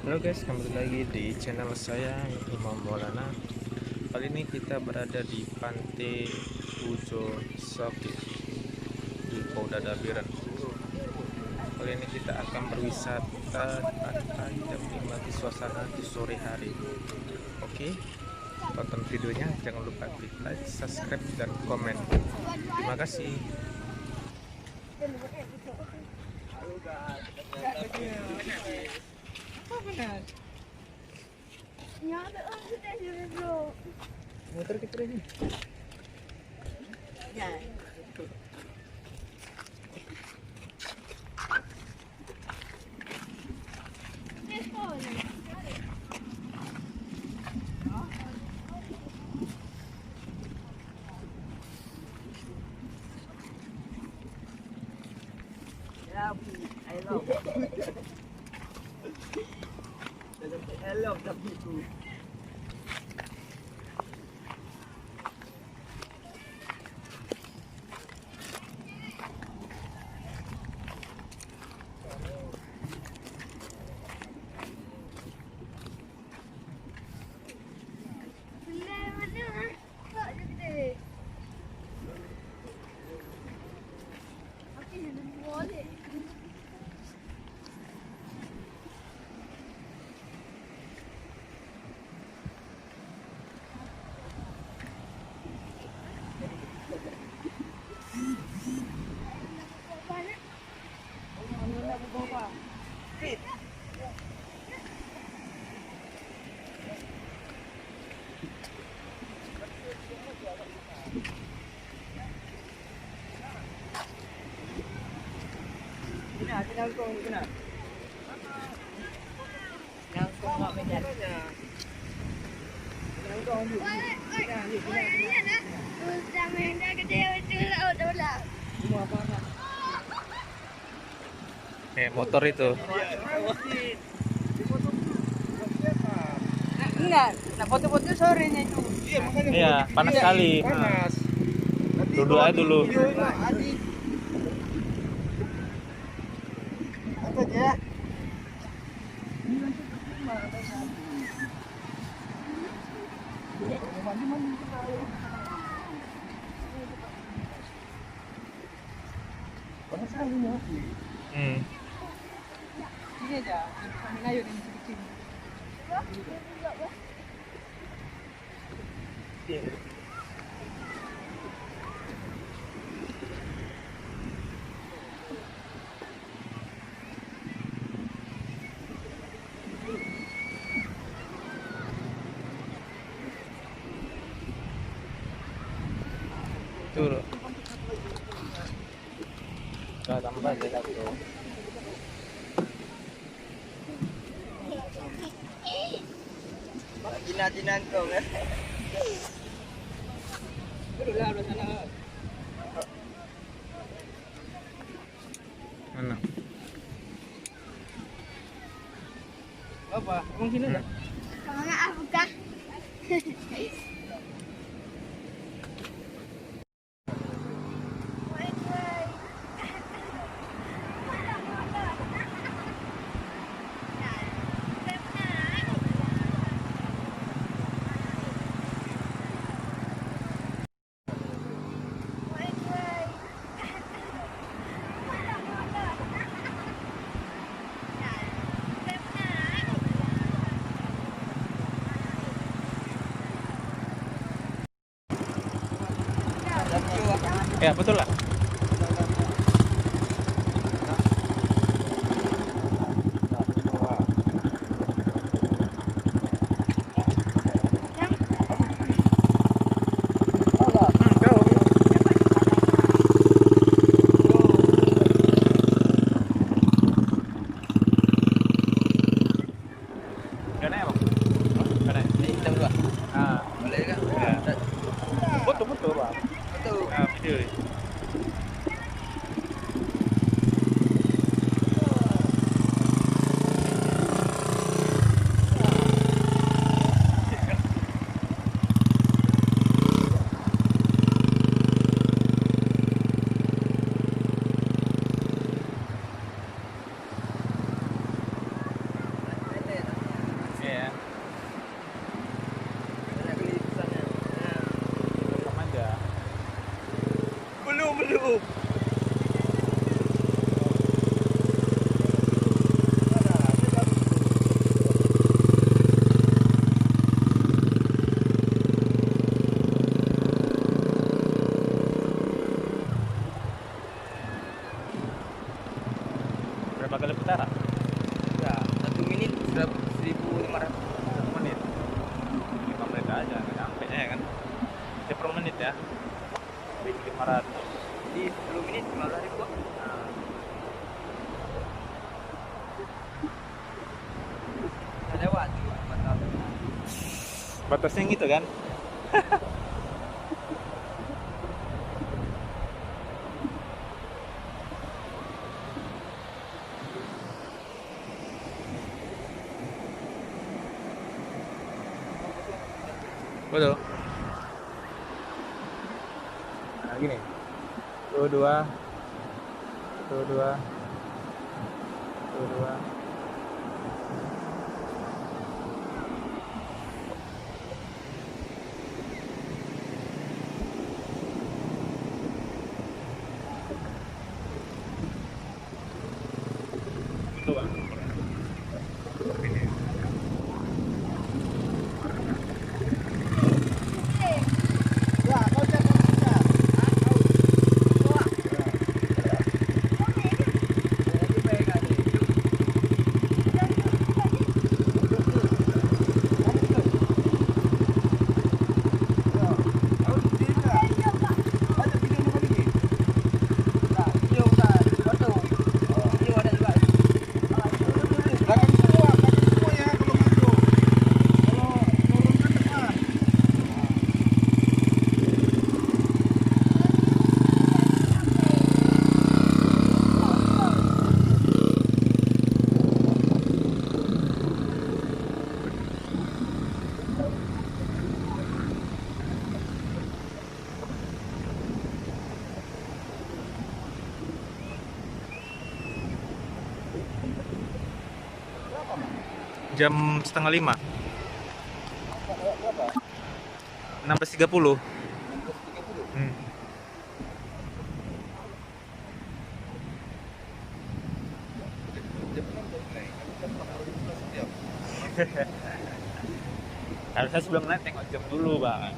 Halo guys, kembali lagi di channel saya Imam Maulana. Kali ini kita berada di Pantai Pujo Soki di Polda Dabiran. Kali ini kita akan berwisata di pantai dan menikmati suasana di sore hari. Oke, tonton videonya, jangan lupa klik like, subscribe, dan komen. Terima kasih. Motor kita ini. Ya. I love the people. Nangkong kena. Nangkong mak menyat. Nangkong dulu. Motor itu. Enggak, nah foto-foto sorenya itu. Iya, panas sekali. Panas. Duduk aja dulu. Ya. Ini aja, kami ayo di sini. Turun. Tambah dia satu. Jinan-jinan kau kan. Udah sana. Mana? Apa? Emang sini dah? Semangat ah buka. Ya, betul lah. Betul, Pak. Betul. Video. belum. Berapa kali putaran? Ya, 1 menit sudah 1.500. 1 menit. 5 menit aja, nggak nyampe ya kan? Itu per menit ya. 1.500. Di 10 menit 15.000. Nah, Ada waktu mantap. batasnya gitu kan? Betul. Nah, gini. Tuh dua. Tuh dua. Tuh dua. Itu Bang. Ini. Ya, kau jangan bisa. Jam setengah 5. 16.30. Hmm. Harusnya sebelum naik tengok jam dulu Bang.